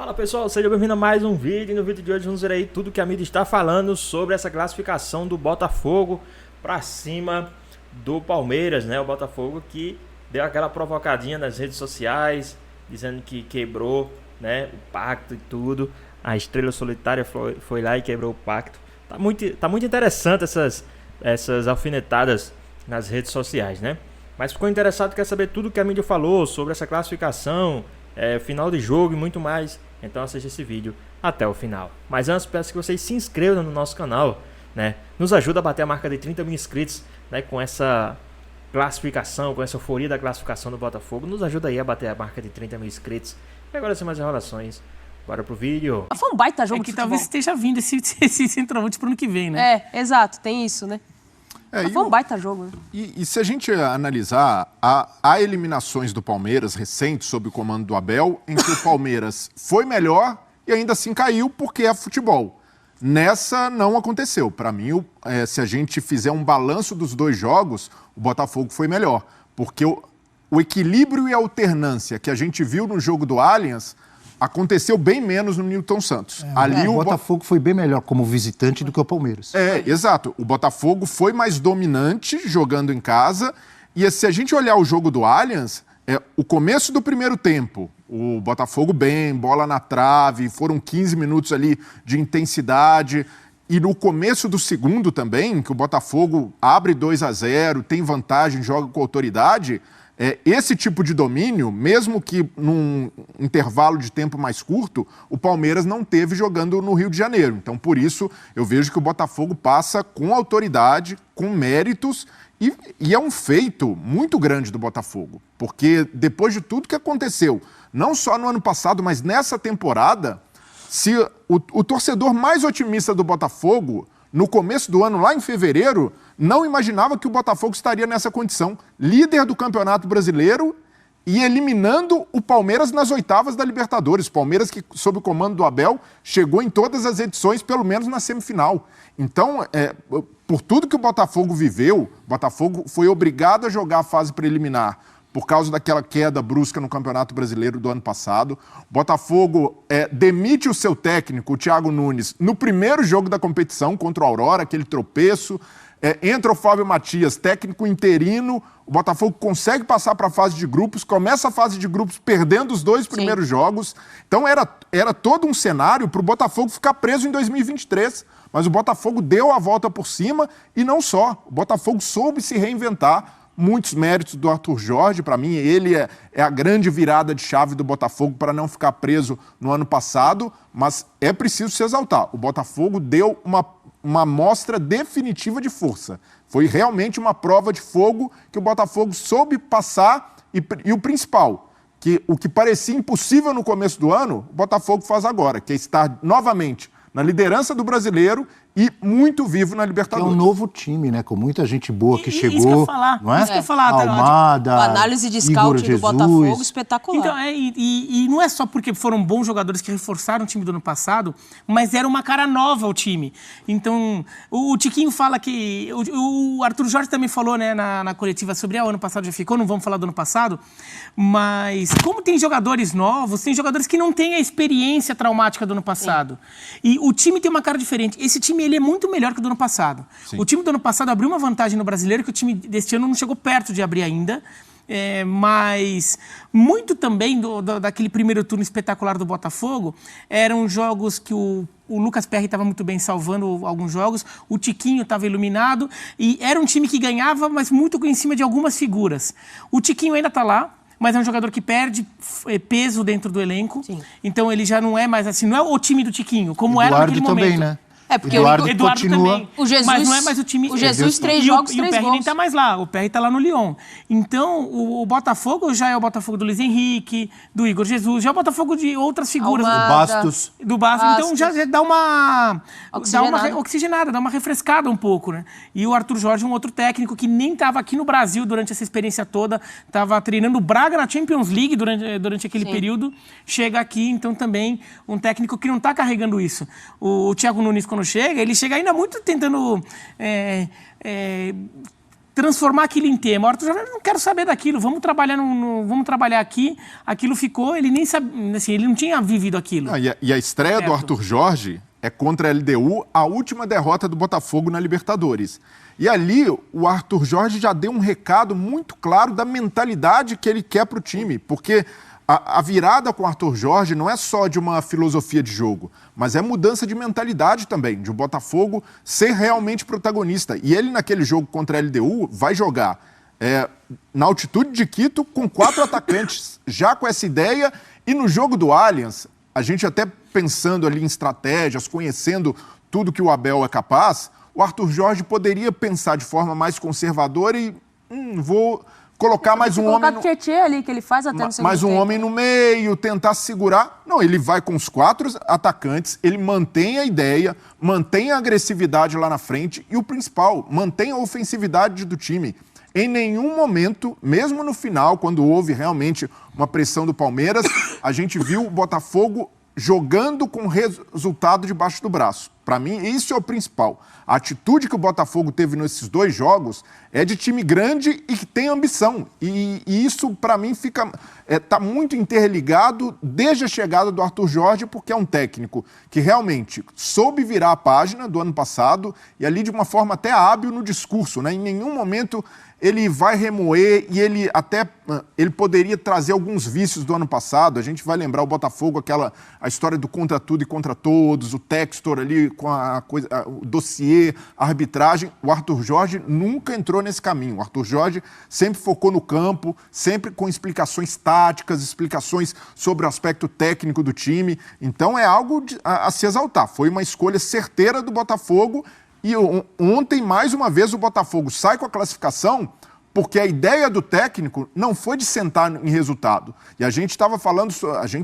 Fala pessoal, seja bem-vindo a mais um vídeo. E no vídeo de hoje vamos ver aí tudo que a mídia está falando sobre essa classificação do Botafogo para cima do Palmeiras, né? O Botafogo que deu aquela provocadinha nas redes sociais, dizendo que quebrou, né, o pacto e tudo. A Estrela Solitária foi lá e quebrou o pacto. Tá muito interessante essas alfinetadas nas redes sociais, né? Mas ficou interessado, quer saber tudo que a mídia falou sobre essa classificação, final de jogo e muito mais. Então assista esse vídeo até o final. Mas antes peço que vocês se inscrevam no nosso canal, né? Nos ajuda a bater a marca de 30 mil inscritos, né? Com essa classificação, com essa euforia da classificação do Botafogo. Nos ajuda aí a bater a marca de 30 mil inscritos. E agora sem mais enrolações, bora pro vídeo. Foi um baita jogo que talvez esteja vindo esse centroavante pro ano que vem, né? Exato, tem isso, né? Foi um baita jogo, né? E se a gente analisar, há eliminações do Palmeiras recentes sob o comando do Abel, em que o Palmeiras foi melhor e ainda assim caiu porque é futebol. Nessa não aconteceu. Para mim, se a gente fizer um balanço dos dois jogos, o Botafogo foi melhor. Porque o equilíbrio e a alternância que a gente viu no jogo do Allianz aconteceu bem menos no Newton Santos. Ali o Botafogo foi bem melhor como visitante do que o Palmeiras. Exato. O Botafogo foi mais dominante jogando em casa. E se a gente olhar o jogo do Allianz, o começo do primeiro tempo, o Botafogo bem, bola na trave, foram 15 minutos ali de intensidade. E no começo do segundo também, que o Botafogo abre 2-0, tem vantagem, joga com autoridade. Esse tipo de domínio, mesmo que num intervalo de tempo mais curto, o Palmeiras não teve jogando no Rio de Janeiro. Então, por isso, eu vejo que o Botafogo passa com autoridade, com méritos, e é um feito muito grande do Botafogo. Porque depois de tudo que aconteceu, não só no ano passado, mas nessa temporada, se o torcedor mais otimista do Botafogo, no começo do ano, lá em fevereiro, não imaginava que o Botafogo estaria nessa condição. Líder do Campeonato Brasileiro e eliminando o Palmeiras nas oitavas da Libertadores. Palmeiras que, sob o comando do Abel, chegou em todas as edições, pelo menos na semifinal. Então, por tudo que o Botafogo viveu, o Botafogo foi obrigado a jogar a fase preliminar por causa daquela queda brusca no Campeonato Brasileiro do ano passado. O Botafogo demite o seu técnico, o Thiago Nunes, no primeiro jogo da competição contra o Aurora, aquele tropeço. Entra o Fábio Matias, técnico interino, o Botafogo consegue passar para a fase de grupos, começa a fase de grupos perdendo os dois primeiros jogos. Então era todo um cenário para o Botafogo ficar preso em 2023. Mas o Botafogo deu a volta por cima e não só. O Botafogo soube se reinventar. Muitos méritos do Arthur Jorge. Para mim, ele é a grande virada de chave do Botafogo para não ficar preso no ano passado, mas é preciso se exaltar. O Botafogo deu uma amostra definitiva de força. Foi realmente uma prova de fogo que o Botafogo soube passar e o principal, que o que parecia impossível no começo do ano, o Botafogo faz agora, que é estar novamente na liderança do Brasileiro e muito vivo na Libertadores. É um novo time, né? Com muita gente boa que chegou. Isso que eu falar. Não é? Isso que eu falar. Almada, A análise de scout do Botafogo espetacular. Então, e não é só porque foram bons jogadores que reforçaram o time do ano passado, mas era uma cara nova ao time. Então, o Tiquinho fala que... O Arthur Jorge também falou, né, na coletiva sobre o ano passado já ficou, não vamos falar do ano passado, mas como tem jogadores novos, tem jogadores que não têm a experiência traumática do ano passado. E o time tem uma cara diferente. Esse time ele é muito melhor que o do ano passado. Sim. O time do ano passado abriu uma vantagem no Brasileiro que o time deste ano não chegou perto de abrir ainda. Mas muito também daquele primeiro turno espetacular do Botafogo eram jogos que o Lucas Perry estava muito bem salvando alguns jogos, o Tiquinho estava iluminado e era um time que ganhava, mas muito em cima de algumas figuras. O Tiquinho ainda está lá, mas é um jogador que perde peso dentro do elenco. Sim. Então ele já não é mais assim, não é o time do Tiquinho, como Eduardo era naquele momento. Também, né? Porque Eduardo continua. também. O Jesus, mas não é mais o time. O Jesus, 3 jogos, 3 gols. E o Perry nem tá mais lá. O Perry tá lá no Lyon. Então, o Botafogo já é o Botafogo do Luiz Henrique, do Igor Jesus, já é o Botafogo de outras figuras. Do Bastos. Então, já dá uma oxigenada, dá uma refrescada um pouco, né? E o Arthur Jorge, um outro técnico que nem estava aqui no Brasil durante essa experiência toda, estava treinando o Braga na Champions League durante aquele período, chega aqui, então também um técnico que não está carregando isso. O Thiago Nunes, quando chega, ele chega ainda muito tentando transformar aquilo em tema. O Arthur Jorge, eu não quero saber daquilo, vamos trabalhar, vamos trabalhar aqui. Aquilo ficou, ele nem sabia, assim, ele não tinha vivido aquilo. E a estreia do Arthur Jorge é contra a LDU, a última derrota do Botafogo na Libertadores. E ali o Arthur Jorge já deu um recado muito claro da mentalidade que ele quer para o time, porque a virada com o Arthur Jorge não é só de uma filosofia de jogo, mas é mudança de mentalidade também, de o Botafogo ser realmente protagonista. E ele, naquele jogo contra a LDU, vai jogar na altitude de Quito com 4 atacantes, já com essa ideia. E no jogo do Allianz, a gente até pensando ali em estratégias, conhecendo tudo que o Abel é capaz, o Arthur Jorge poderia pensar de forma mais conservadora e vou colocar mais um homem no... Tietê ali, que ele faz até no segundo mais um tempo. homem no meio, tentar segurar. Não, ele vai com os 4 atacantes, ele mantém a ideia, mantém a agressividade lá na frente e o principal, mantém a ofensividade do time. Em nenhum momento, mesmo no final, quando houve realmente uma pressão do Palmeiras, a gente viu o Botafogo jogando com resultado debaixo do braço. Para mim, isso é o principal. A atitude que o Botafogo teve nesses 2 jogos é de time grande e que tem ambição. E isso, para mim, tá muito interligado desde a chegada do Arthur Jorge, porque é um técnico que realmente soube virar a página do ano passado e ali de uma forma até hábil no discurso, né? Em nenhum momento ele vai remoer e ele poderia trazer alguns vícios do ano passado. A gente vai lembrar o Botafogo, a história do contra tudo e contra todos, o Textor ali com o dossiê, a arbitragem. O Arthur Jorge nunca entrou nesse caminho. O Arthur Jorge sempre focou no campo, sempre com explicações táticas, explicações sobre o aspecto técnico do time. Então é algo a se exaltar. Foi uma escolha certeira do Botafogo. E ontem, mais uma vez, o Botafogo sai com a classificação porque a ideia do técnico não foi de sentar em resultado. E a gente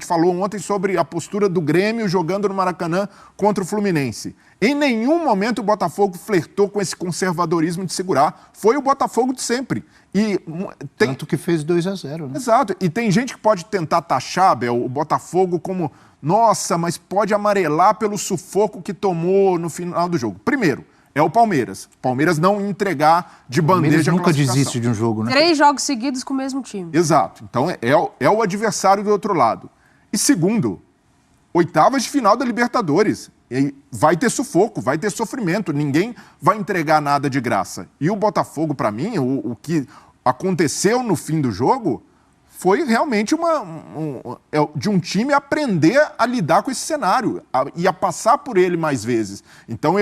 falou ontem sobre a postura do Grêmio jogando no Maracanã contra o Fluminense. Em nenhum momento o Botafogo flertou com esse conservadorismo de segurar. Foi o Botafogo de sempre. Tanto que fez 2-0, né? Exato. E tem gente que pode tentar taxar, Bel, o Botafogo como... Nossa, mas pode amarelar pelo sufoco que tomou no final do jogo. Primeiro, é o Palmeiras. O Palmeiras não entregar de bandeja a nunca desiste de um jogo, né? 3 jogos seguidos com o mesmo time. Exato. Então é o adversário do outro lado. E segundo, 8ª de final da Libertadores. E vai ter sufoco, vai ter sofrimento. Ninguém vai entregar nada de graça. E o Botafogo, para mim, o que aconteceu no fim do jogo... foi realmente de um time aprender a lidar com esse cenário e a passar por ele mais vezes. Então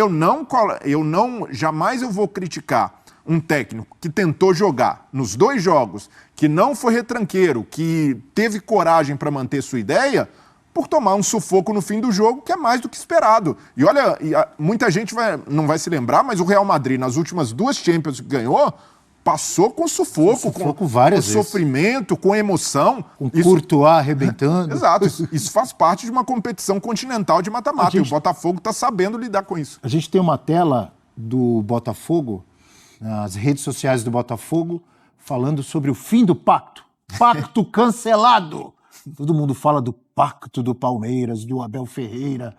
jamais eu vou criticar um técnico que tentou jogar nos 2 jogos, que não foi retranqueiro, que teve coragem para manter sua ideia, por tomar um sufoco no fim do jogo, que é mais do que esperado. E olha, muita gente não vai se lembrar, mas o Real Madrid, nas últimas 2 Champions que ganhou, passou com sufoco várias vezes. Sofrimento, com emoção. Com Courtois arrebentando. Exato. Isso faz parte de uma competição continental de mata-mata. E o Botafogo está sabendo lidar com isso. A gente tem uma tela do Botafogo, nas redes sociais do Botafogo, falando sobre o fim do pacto. Pacto cancelado. Todo mundo fala do pacto do Palmeiras, do Abel Ferreira,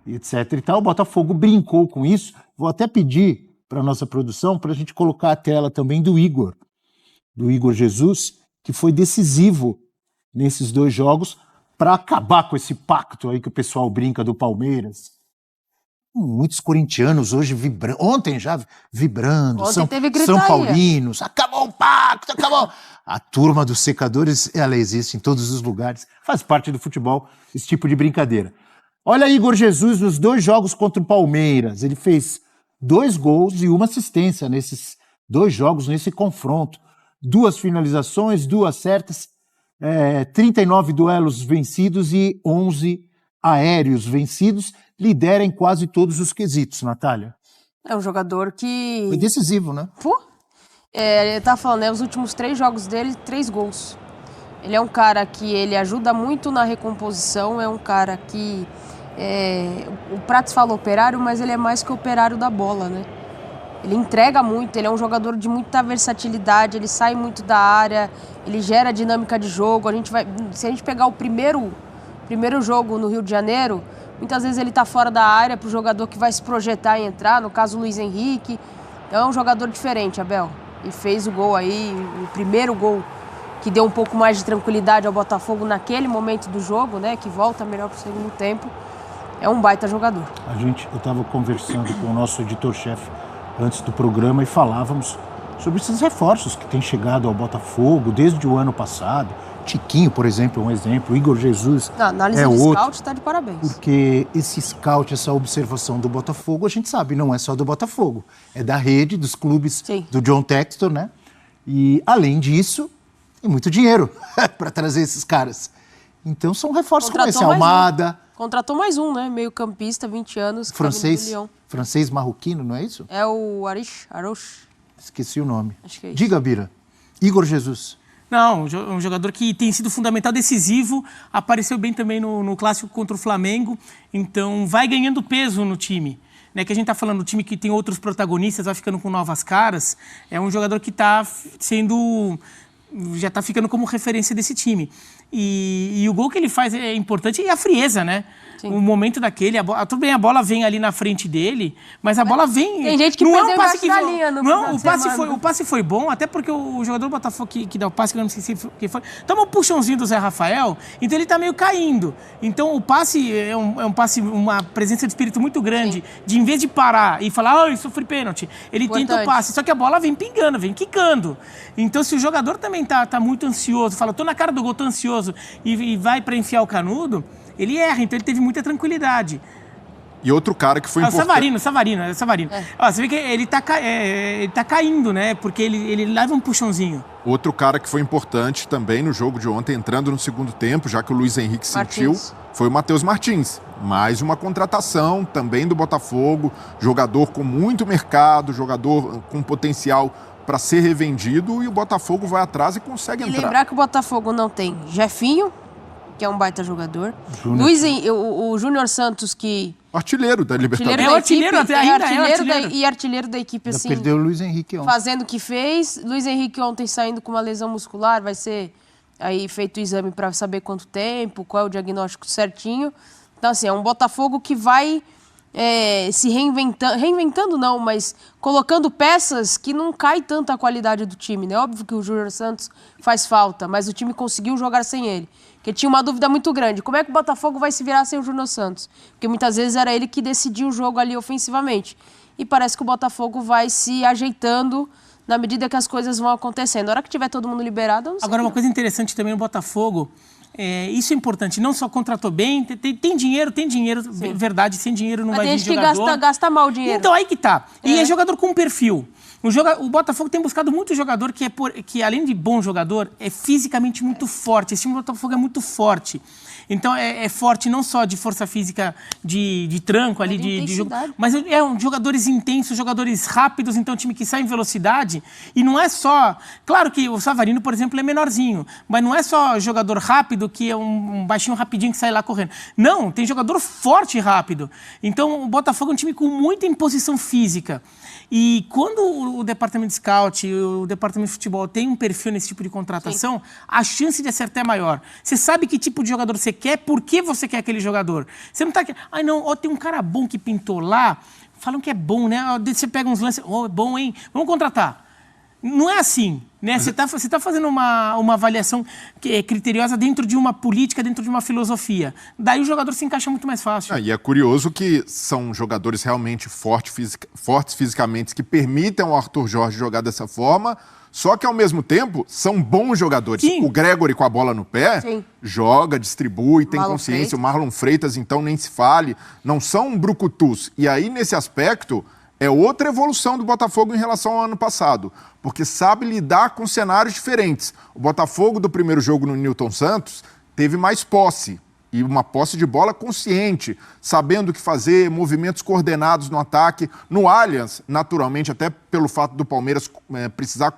etc. E tal. O Botafogo brincou com isso. Vou até pedir para a nossa produção, para a gente colocar a tela também do Igor Jesus, que foi decisivo nesses 2 jogos para acabar com esse pacto aí que o pessoal brinca do Palmeiras. Muitos corintianos hoje vibrando, ontem já vibrando, São Paulinos, acabou o pacto, acabou. A turma dos secadores, ela existe em todos os lugares, faz parte do futebol, esse tipo de brincadeira. Olha Igor Jesus nos 2 jogos contra o Palmeiras, ele fez 2 gols e 1 assistência nesses 2 jogos, nesse confronto. 2 finalizações, 2 certas, 39 duelos vencidos e 11 aéreos vencidos. Lidera em quase todos os quesitos, Natália. É um jogador que... Foi decisivo, né? Ele tá falando, os últimos 3 jogos dele, 3 gols. Ele é um cara que ele ajuda muito na recomposição, é um cara que... o Prats fala operário, mas ele é mais que operário da bola, né? Ele entrega muito, ele é um jogador de muita versatilidade, ele sai muito da área, ele gera dinâmica de jogo. Se a gente pegar o primeiro jogo no Rio de Janeiro, muitas vezes ele tá fora da área para o jogador que vai se projetar e entrar, no caso o Luiz Henrique. Então é um jogador diferente, Abel. e fez o gol aí, o primeiro gol que deu um pouco mais de tranquilidade ao Botafogo naquele momento do jogo, né? Que volta melhor para o segundo tempo. É um baita jogador. Eu estava conversando com o nosso editor-chefe antes do programa e falávamos sobre esses reforços que têm chegado ao Botafogo desde o ano passado. Tiquinho, por exemplo, é um exemplo. Igor Jesus Na análise é de outro. scout está de parabéns. Porque esse scout, essa observação do Botafogo, a gente sabe, não é só do Botafogo. É da rede, dos clubes, Sim. do John Textor, né? E, além disso, tem muito dinheiro para trazer esses caras. Então, são reforços como esse. Almada. Contratou mais um, né? Meio campista, 20 anos. Francês marroquino, não é isso? É o Arouche. Esqueci o nome. Acho que é isso. Diga, Bira. Igor Jesus. Não, um jogador que tem sido fundamental, decisivo, apareceu bem também no clássico contra o Flamengo, então vai ganhando peso no time. Né, que a gente está falando do time que tem outros protagonistas, vai ficando com novas caras, é um jogador que está sendo... já está ficando como referência desse time. E o gol que ele faz é importante, e a frieza, né? Sim. O momento daquele, tudo bem, a bola vem ali na frente dele, mas a bola vem... Tem gente que não é perdeu um passe que embaixo da linha no final de semana. o passe foi bom, até porque o jogador do Botafogo que dá o passe, que eu não sei quem foi, toma um puxãozinho do Zé Rafael, então ele tá meio caindo. Então o passe é um passe, uma presença de espírito muito grande, de em vez de parar e falar, sofri pênalti, ele tenta o passe, só que a bola vem pingando, vem quicando. Então se o jogador também tá muito ansioso, fala, tô na cara do gol, tô ansioso, e vai para enfiar o canudo, ele erra, então ele teve muita tranquilidade. E outro cara que foi importante... Savarino. Ó, você vê que ele tá caindo, né? Porque ele leva um puxãozinho. Outro cara que foi importante também no jogo de ontem, entrando no segundo tempo, já que o Luiz Henrique sentiu, foi o Matheus Martins. Mais uma contratação também do Botafogo, jogador com muito mercado, jogador com potencial para ser revendido, e o Botafogo vai atrás e consegue entrar. E lembrar que o Botafogo não tem Jefinho, que é um baita jogador. O Júnior Santos, que... Artilheiro da Libertadores. Artilheiro da equipe, assim. Perdeu o Luiz Henrique ontem. Fazendo o que fez. Luiz Henrique ontem saindo com uma lesão muscular, vai ser aí feito o exame para saber quanto tempo, qual é o diagnóstico certinho. Então, assim, é um Botafogo que vai se reinventando não, mas colocando peças que não cai tanto a qualidade do time, né? Óbvio que o Júnior Santos faz falta, mas o time conseguiu jogar sem ele. Porque tinha uma dúvida muito grande. Como é que o Botafogo vai se virar sem o Júnior Santos? Porque muitas vezes era ele que decidia o jogo ali ofensivamente. E parece que o Botafogo vai se ajeitando na medida que as coisas vão acontecendo. Na hora que tiver todo mundo liberado, eu não sei. Agora, uma coisa interessante também no Botafogo, isso é importante, não só contratou bem, tem dinheiro, sim. Verdade, sem dinheiro não vai vir jogador. Tem gente que gasta mal o dinheiro. Então, aí que tá. E é jogador com perfil. O Botafogo tem buscado muito jogador que, além de bom jogador, é fisicamente muito forte. Esse time do Botafogo é muito forte. Então, é forte não só de força física de tranco ali, de jogo, mas jogadores intensos, jogadores rápidos, então um time que sai em velocidade. E não é só... Claro que o Savarino, por exemplo, é menorzinho, mas não é só jogador rápido que é um baixinho rapidinho que sai lá correndo. Não, tem jogador forte e rápido. Então, o Botafogo é um time com muita imposição física. E quando o departamento de scout e o departamento de futebol tem um perfil nesse tipo de contratação, sim, a chance de acertar é maior. Você sabe que tipo de jogador você quer, por que você quer aquele jogador. Você não tá aqui, tem um cara bom que pintou lá, falam que é bom, né? Você pega uns lances, é bom, hein? Vamos contratar. Não é assim, né? Você tá fazendo uma avaliação que é criteriosa dentro de uma política, dentro de uma filosofia. Daí o jogador se encaixa muito mais fácil. E é curioso que são jogadores realmente fortes fisicamente, que permitem ao Arthur Jorge jogar dessa forma, só que ao mesmo tempo são bons jogadores. Sim. O Gregory com a bola no pé, sim, joga, distribui, tem consciência. O Marlon Freitas, então, nem se fale. Não são brucutus. E aí, nesse aspecto... é outra evolução do Botafogo em relação ao ano passado, porque sabe lidar com cenários diferentes. O Botafogo do primeiro jogo no Newton Santos teve mais posse, e uma posse de bola consciente, sabendo o que fazer, movimentos coordenados no ataque. No Allianz, naturalmente, até pelo fato do Palmeiras precisar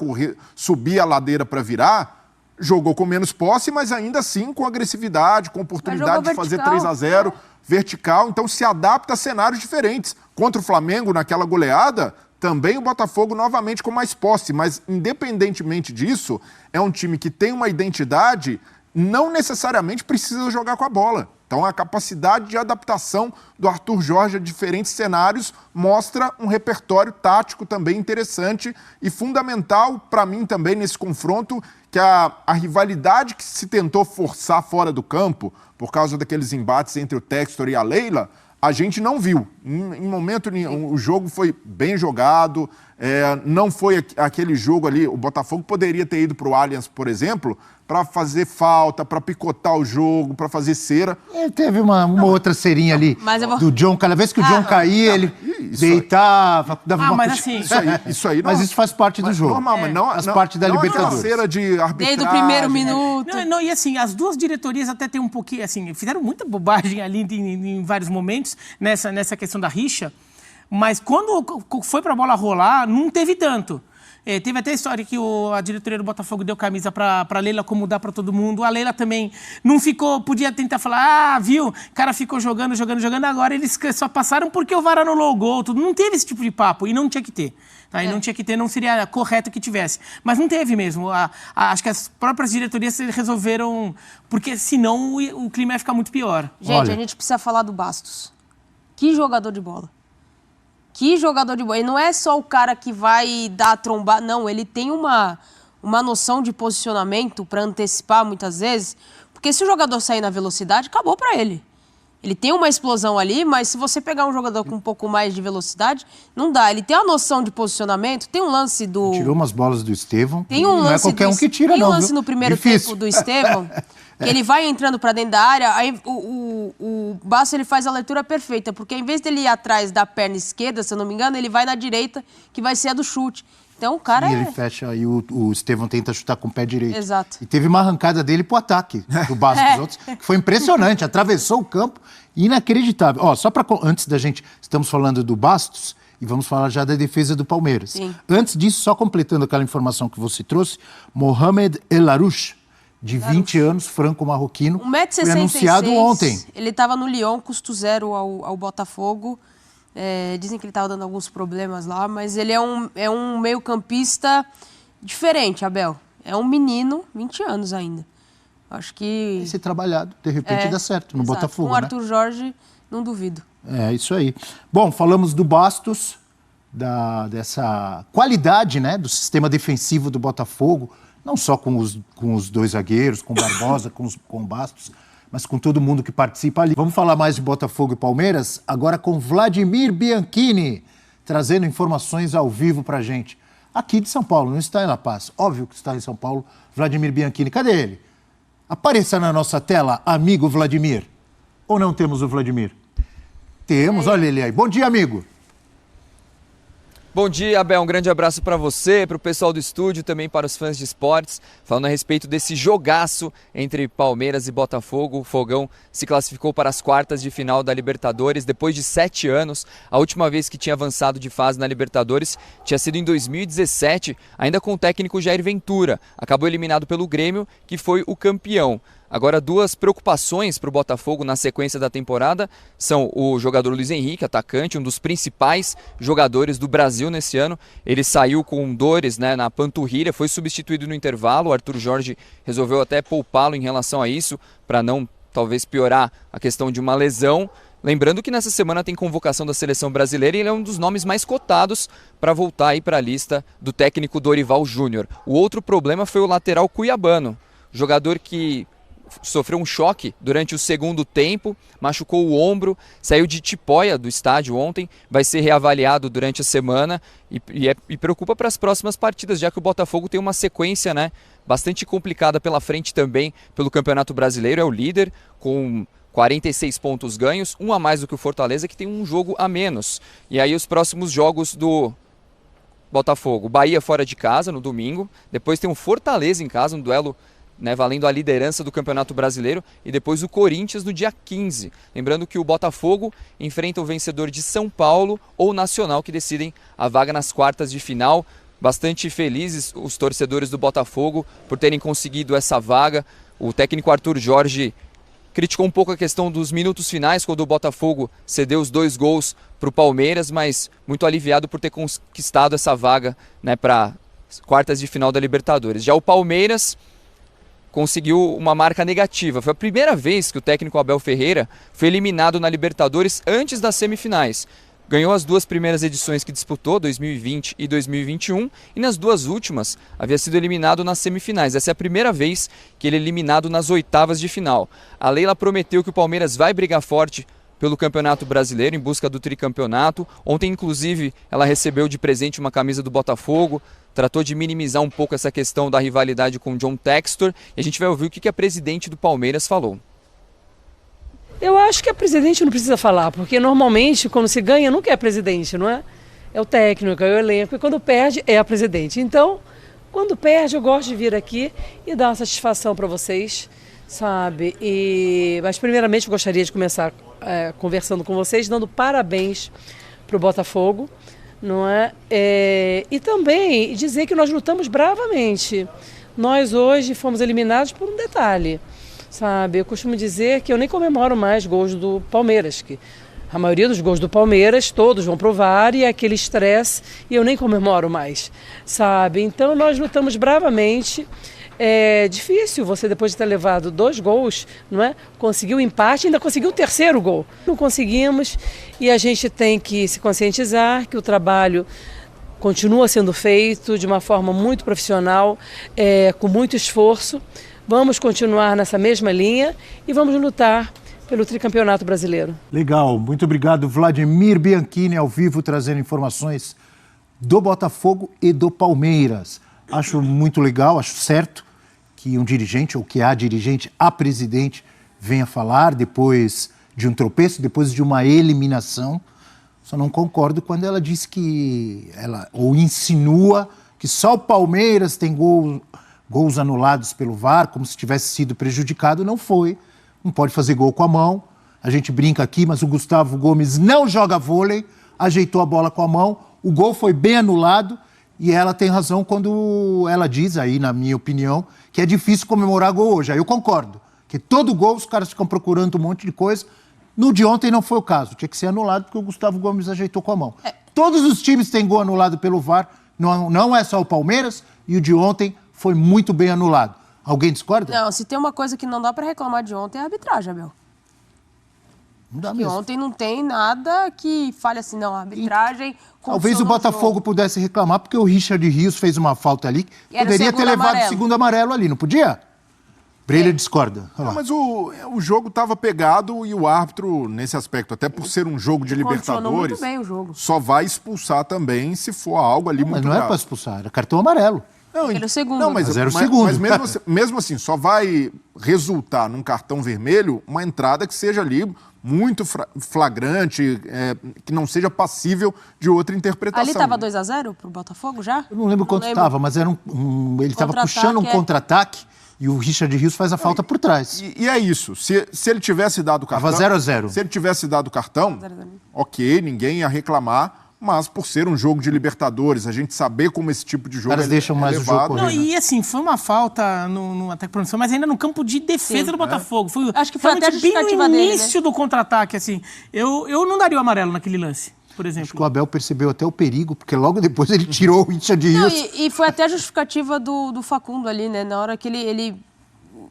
subir a ladeira para virar, jogou com menos posse, mas ainda assim com agressividade, com oportunidade de fazer 3-0, vertical, então se adapta a cenários diferentes. Contra o Flamengo, naquela goleada, também o Botafogo novamente com mais posse, mas independentemente disso, é um time que tem uma identidade não necessariamente precisa jogar com a bola. Então, a capacidade de adaptação do Arthur Jorge a diferentes cenários mostra um repertório tático também interessante e fundamental para mim também nesse confronto, que a rivalidade que se tentou forçar fora do campo, por causa daqueles embates entre o Textor e a Leila, a gente não viu. Em momento nenhum, o jogo foi bem jogado, não foi aquele jogo ali. O Botafogo poderia ter ido para o Allianz, por exemplo, para fazer falta, para picotar o jogo, para fazer cera. Teve uma outra cerinha ali do John. Cada vez que o John caía, ele deitava, dava uma mas assim, isso aí mas isso faz parte do jogo. Normal, mas não, faz parte da Libertadores. Cera de arbitragem. Desde o primeiro minuto. E assim, as duas diretorias até tem um pouquinho, assim, fizeram muita bobagem ali em vários momentos nessa questão da rixa, mas quando foi pra bola rolar, não teve tanto. Teve até a história que a diretoria do Botafogo deu camisa pra Leila acomodar pra todo mundo. A Leila também não ficou, podia tentar falar, viu, o cara ficou jogando, agora eles só passaram porque o VAR anulou o gol, tudo. Não teve esse tipo de papo e não tinha que ter. Tá? E não tinha que ter, não seria correto que tivesse. Mas não teve mesmo. Acho que as próprias diretorias resolveram, porque senão o clima ia ficar muito pior. Gente, a gente precisa falar do Bastos. Que jogador de bola. Que jogador de bola. Ele não é só o cara que vai dar a trombada, não. Ele tem uma noção de posicionamento para antecipar muitas vezes, porque se o jogador sair na velocidade, acabou para ele. Ele tem uma explosão ali, mas se você pegar um jogador com um pouco mais de velocidade, não dá. Ele tem a noção de posicionamento, tem um lance do... Tirou umas bolas do Estevão. Tem um lance não é qualquer um que tira, tem um não, lance viu? no primeiro Difícil. tempo do Estevão, que ele vai entrando para dentro da área, aí o Bastos ele faz a leitura perfeita, porque em vez dele ir atrás da perna esquerda, se eu não me engano, ele vai na direita, que vai ser a do chute. Então o cara ele fecha e o Estevão tenta chutar com o pé direito. Exato. E teve uma arrancada dele pro ataque do Bastos dos outros, que foi impressionante, atravessou o campo, inacreditável. Ó, só para antes da gente, estamos falando do Bastos e vamos falar já da defesa do Palmeiras. Sim. Antes disso, só completando aquela informação que você trouxe, Mohamed El Arouche, de 20 anos, franco-marroquino, 1,66 m, foi anunciado ontem. Ele estava no Lyon, custo zero ao Botafogo. Dizem que ele estava dando alguns problemas lá, mas ele é um meio-campista diferente, Abel. É um menino, 20 anos ainda. Acho que... Tem que ser trabalhado, de repente dá certo no exato. Botafogo, Com o né? Arthur Jorge, não duvido. É, isso aí. Bom, falamos do Bastos, dessa qualidade, né, do sistema defensivo do Botafogo, não só com os dois zagueiros, com o Barbosa, com o Bastos, mas com todo mundo que participa ali. Vamos falar mais de Botafogo e Palmeiras, agora com Vladimir Bianchini, trazendo informações ao vivo pra gente. Aqui de São Paulo, não está em La Paz. Óbvio que está em São Paulo, Vladimir Bianchini. Cadê ele? Apareça na nossa tela, amigo Vladimir. Ou não temos o Vladimir? Temos, olha ele aí. Bom dia, amigo. Bom dia, Abel. Um grande abraço para você, para o pessoal do estúdio, também para os fãs de esportes. Falando a respeito desse jogaço entre Palmeiras e Botafogo, o Fogão se classificou para as quartas de final da Libertadores depois de 7 anos. A última vez que tinha avançado de fase na Libertadores tinha sido em 2017, ainda com o técnico Jair Ventura. Acabou eliminado pelo Grêmio, que foi o campeão. Agora, duas preocupações para o Botafogo na sequência da temporada são o jogador Luiz Henrique, atacante, um dos principais jogadores do Brasil nesse ano. Ele saiu com dores, né, na panturrilha, foi substituído no intervalo. O Arthur Jorge resolveu até poupá-lo em relação a isso, para não talvez piorar a questão de uma lesão. Lembrando que nessa semana tem convocação da seleção brasileira e ele é um dos nomes mais cotados para voltar aí para a lista do técnico Dorival Júnior. O outro problema foi o lateral cuiabano, jogador que sofreu um choque durante o segundo tempo, machucou o ombro, saiu de tipóia do estádio ontem, vai ser reavaliado durante a semana e preocupa para as próximas partidas, já que o Botafogo tem uma sequência, né, bastante complicada pela frente também pelo Campeonato Brasileiro, é o líder com 46 pontos ganhos, um a mais do que o Fortaleza, que tem um jogo a menos. E aí os próximos jogos do Botafogo: Bahia fora de casa no domingo, depois tem o Fortaleza em casa, um duelo, né, valendo a liderança do Campeonato Brasileiro, e depois o Corinthians no dia 15. Lembrando que o Botafogo enfrenta o vencedor de São Paulo ou Nacional, que decidem a vaga nas quartas de final. Bastante felizes os torcedores do Botafogo por terem conseguido essa vaga. O técnico Arthur Jorge criticou um pouco a questão dos minutos finais, quando o Botafogo cedeu os 2 gols para o Palmeiras, mas muito aliviado por ter conquistado essa vaga, né, para quartas de final da Libertadores. Já o Palmeiras conseguiu uma marca negativa. Foi a primeira vez que o técnico Abel Ferreira foi eliminado na Libertadores antes das semifinais. Ganhou as 2 primeiras edições que disputou, 2020 e 2021, e nas 2 últimas havia sido eliminado nas semifinais. Essa é a primeira vez que ele é eliminado nas oitavas de final. A Leila prometeu que o Palmeiras vai brigar forte pelo Campeonato Brasileiro, em busca do tricampeonato. Ontem, inclusive, ela recebeu de presente uma camisa do Botafogo, tratou de minimizar um pouco essa questão da rivalidade com o John Textor, e a gente vai ouvir o que a presidente do Palmeiras falou. Eu acho que a presidente não precisa falar, porque normalmente quando se ganha nunca é a presidente, não é? É o técnico, é o elenco, e quando perde é a presidente. Então, quando perde, eu gosto de vir aqui e dar uma satisfação para vocês, sabe? Mas primeiramente eu gostaria de começar conversando com vocês, dando parabéns para o Botafogo, não é? E também dizer que nós lutamos bravamente. Nós hoje fomos eliminados por um detalhe. Sabe, eu costumo dizer que eu nem comemoro mais gols do Palmeiras, que a maioria dos gols do Palmeiras todos vão pro VAR e é aquele estresse e eu nem comemoro mais, sabe? Então nós lutamos bravamente. É difícil você, depois de ter levado 2 gols, não é? Conseguir o empate, ainda conseguiu o 3º gol. Não conseguimos e a gente tem que se conscientizar que o trabalho continua sendo feito de uma forma muito profissional, com muito esforço. Vamos continuar nessa mesma linha e vamos lutar pelo tricampeonato brasileiro. Legal, muito obrigado, Vladimir Bianchini, ao vivo, trazendo informações do Botafogo e do Palmeiras. Acho muito legal, acho certo que um dirigente, ou que a dirigente, a presidente, venha falar depois de um tropeço, depois de uma eliminação. Só não concordo quando ela diz ou insinua que só o Palmeiras tem gols anulados pelo VAR, como se tivesse sido prejudicado. Não foi. Não pode fazer gol com a mão. A gente brinca aqui, mas o Gustavo Gomes não joga vôlei, ajeitou a bola com a mão, o gol foi bem anulado e ela tem razão quando ela diz, aí na minha opinião, que é difícil comemorar gol hoje. Aí eu concordo, que todo gol os caras ficam procurando um monte de coisa. No de ontem não foi o caso, tinha que ser anulado porque o Gustavo Gomes ajeitou com a mão. Todos os times têm gol anulado pelo VAR, não é só o Palmeiras, e o de ontem foi muito bem anulado. Alguém discorda? Não, se tem uma coisa que não dá para reclamar de ontem é a arbitragem, Abel. Não dá Que mesmo. ontem não tem nada que fale assim, não, a arbitragem... Talvez o Botafogo pudesse reclamar, porque o Richard Rios fez uma falta ali, que Era o poderia ter segundo levado o amarelo. segundo amarelo ali, não podia? Breyer discorda. Olha lá. Mas o jogo estava pegado e o árbitro, nesse aspecto, até por ser um jogo de Condicionou Libertadores, muito bem o jogo. só vai expulsar também se for algo ali Mas muito não era para grave. expulsar, era cartão amarelo. Não, Era o segundo. Não, Mas era o segundo. Mas mesmo assim, só vai resultar num cartão vermelho uma entrada que seja ali muito flagrante, que não seja passível de outra interpretação. Ali estava 2-0 pro Botafogo já? Eu não lembro quanto estava, mas era ele estava puxando um contra-ataque e o Richard Rios faz a falta por trás. E é isso. Se ele tivesse dado o cartão... Tava 0-0. Se ele tivesse dado o cartão, 0-0. ok, ninguém ia reclamar, mas por ser um jogo de Libertadores, a gente saber como esse tipo de jogo caras deixam mais o jogo levado. correr. Não, e assim, foi uma falta no ataque profissional, mas ainda no campo de defesa Sim. do Botafogo. Foi, Acho que foi até a realmente bem justificativa no dele, né? início do contra-ataque, assim. Eu não daria o amarelo naquele lance, por Acho que exemplo. o Abel percebeu até o perigo, porque logo depois ele tirou o Richard Não, Rios. e foi até a justificativa do Facundo ali, né? Na hora que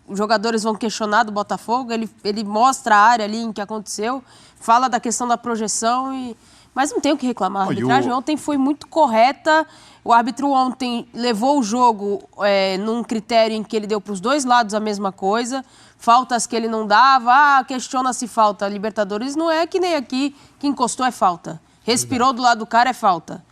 os jogadores vão questionar do Botafogo, ele mostra a área ali em que aconteceu, fala da questão da projeção, mas não tem o que reclamar. A arbitragem ontem foi muito correta. O árbitro ontem levou o jogo num critério em que ele deu para os dois lados a mesma coisa. Faltas que ele não dava, questiona se falta. Libertadores não é que nem aqui, que encostou é falta. Respirou do lado do cara é falta.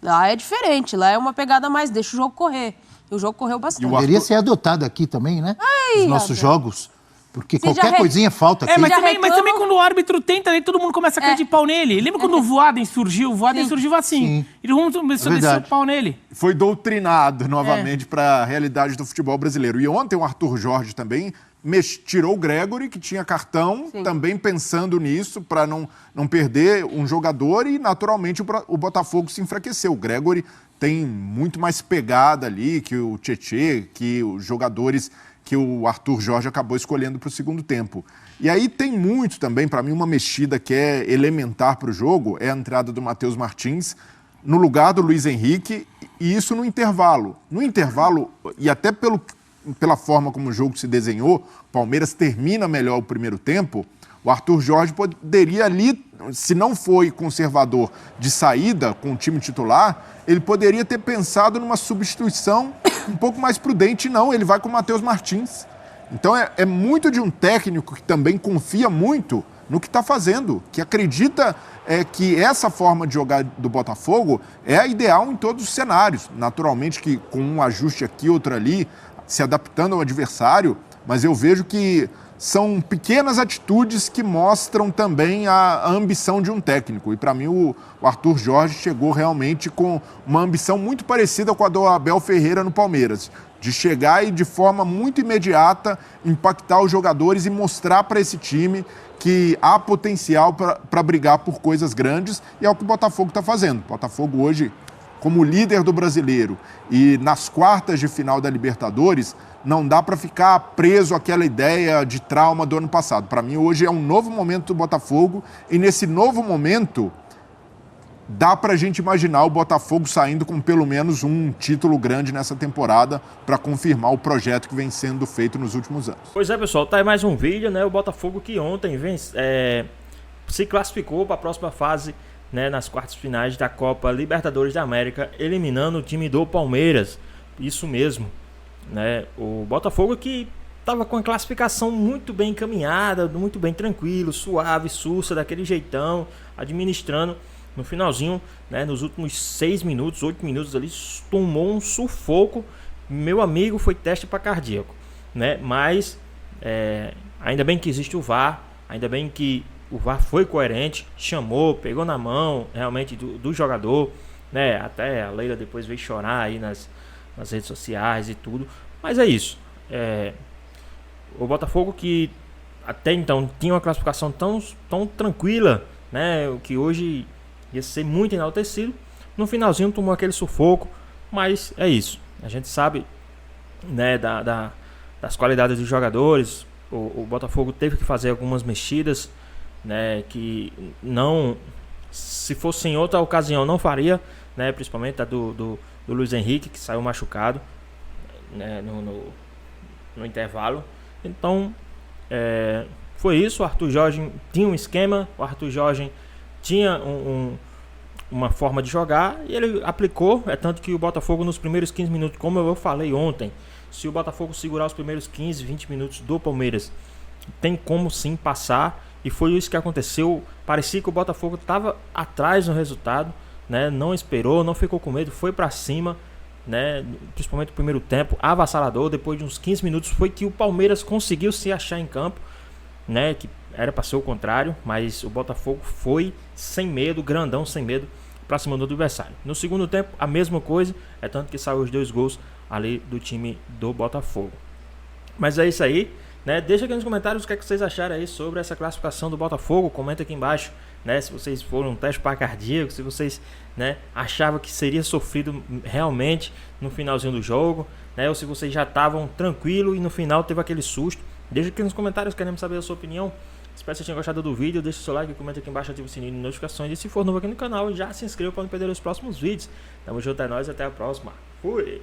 Lá é diferente, lá é uma pegada mais, deixa o jogo correr. E o jogo correu bastante. Deveria ser adotado aqui também, né? Os nossos Abel. jogos. Porque Você já qualquer coisinha é falta aqui. Mas já também, reclamam? quando o árbitro tenta, aí todo mundo começa a cair de pau nele. Lembra quando o Voaden surgiu? O Voaden surgiu assim. Ele começou a descer verdade. o pau nele. Foi doutrinado novamente para a realidade do futebol brasileiro. E ontem o Arthur Jorge também tirou o Gregory, que tinha cartão, também pensando nisso, para não perder um jogador, e naturalmente o Botafogo se enfraqueceu. O Gregory tem muito mais pegada ali que o Tietê, que os jogadores que o Arthur Jorge acabou escolhendo para o segundo tempo. E aí tem muito também, para mim, uma mexida que é elementar para o jogo, é a entrada do Matheus Martins no lugar do Luiz Henrique, e isso no intervalo. No intervalo, e até pelo pela forma como o jogo se desenhou, o Palmeiras termina melhor o primeiro tempo, o Arthur Jorge poderia ali, se não foi conservador de saída com o time titular, ele poderia ter pensado numa substituição um pouco mais prudente. Não, ele vai com o Matheus Martins. Então é muito de um técnico que também confia muito no que está fazendo, que acredita que essa forma de jogar do Botafogo é a ideal em todos os cenários. Naturalmente que com um ajuste aqui, outro ali, se adaptando ao adversário, mas eu vejo que são pequenas atitudes que mostram também a ambição de um técnico. E para mim o Arthur Jorge chegou realmente com uma ambição muito parecida com a do Abel Ferreira no Palmeiras, de chegar e de forma muito imediata impactar os jogadores e mostrar para esse time que há potencial para brigar por coisas grandes, e é o que o Botafogo está fazendo. O Botafogo hoje, como líder do Brasileiro e nas quartas de final da Libertadores, não dá para ficar preso àquela ideia de trauma do ano passado. Para mim, hoje é um novo momento do Botafogo, e nesse novo momento dá para a gente imaginar o Botafogo saindo com pelo menos um título grande nessa temporada para confirmar o projeto que vem sendo feito nos últimos anos. Pois é, pessoal, tá aí mais um vídeo, né? O Botafogo que ontem se classificou para a próxima fase, né, nas quartas finais da Copa Libertadores da América, eliminando o time do Palmeiras. Isso mesmo, né? O Botafogo que estava com a classificação muito bem encaminhada, muito bem tranquilo, suave, sussa, daquele jeitão, administrando. No finalzinho, né, nos últimos 6 minutos, 8 minutos ali, tomou um sufoco. Meu amigo, foi teste para cardíaco, né? Mas ainda bem que existe o VAR, ainda bem que o VAR foi coerente, chamou, pegou na mão realmente do jogador, né? Até a Leila depois veio chorar aí nas redes sociais e tudo. Mas é isso. O Botafogo que até então tinha uma classificação tão tranquila, né? Que hoje ia ser muito enaltecido. No finalzinho tomou aquele sufoco, mas é isso. A gente sabe, né, das qualidades dos jogadores. O Botafogo teve que fazer algumas mexidas, né, que não, se fosse em outra ocasião, não faria, né, principalmente a do Luiz Henrique, que saiu machucado, né, no intervalo. Então, foi isso. O Arthur Jorge tinha um esquema, o Arthur Jorge tinha uma forma de jogar e ele aplicou. É tanto que o Botafogo nos primeiros 15 minutos, como eu falei ontem, se o Botafogo segurar os primeiros 15, 20 minutos do Palmeiras, tem como sim passar, e foi isso que aconteceu. Parecia que o Botafogo estava atrás no resultado, né? Não esperou, não ficou com medo, foi para cima, né? Principalmente no primeiro tempo, avassalador. Depois de uns 15 minutos foi que o Palmeiras conseguiu se achar em campo, né? Que era para ser o contrário, mas o Botafogo foi sem medo, grandão, sem medo, para cima do adversário. No segundo tempo, a mesma coisa, é tanto que saiu os 2 gols ali do time do Botafogo. Mas é isso aí, né? Deixa aqui nos comentários o que é que vocês acharam aí sobre essa classificação do Botafogo. Comenta aqui embaixo, né? Se vocês foram um teste para cardíaco, se vocês, né, achavam que seria sofrido realmente no finalzinho do jogo, né? Ou se vocês já estavam tranquilo e no final teve aquele susto. Deixa aqui nos comentários, queremos saber a sua opinião. Espero que vocês tenham gostado do vídeo. Deixa o seu like, comenta aqui embaixo, ativa o sininho de notificações. E se for novo aqui no canal, já se inscreva para não perder os próximos vídeos. Tamo junto, é nóis, até a próxima. Fui!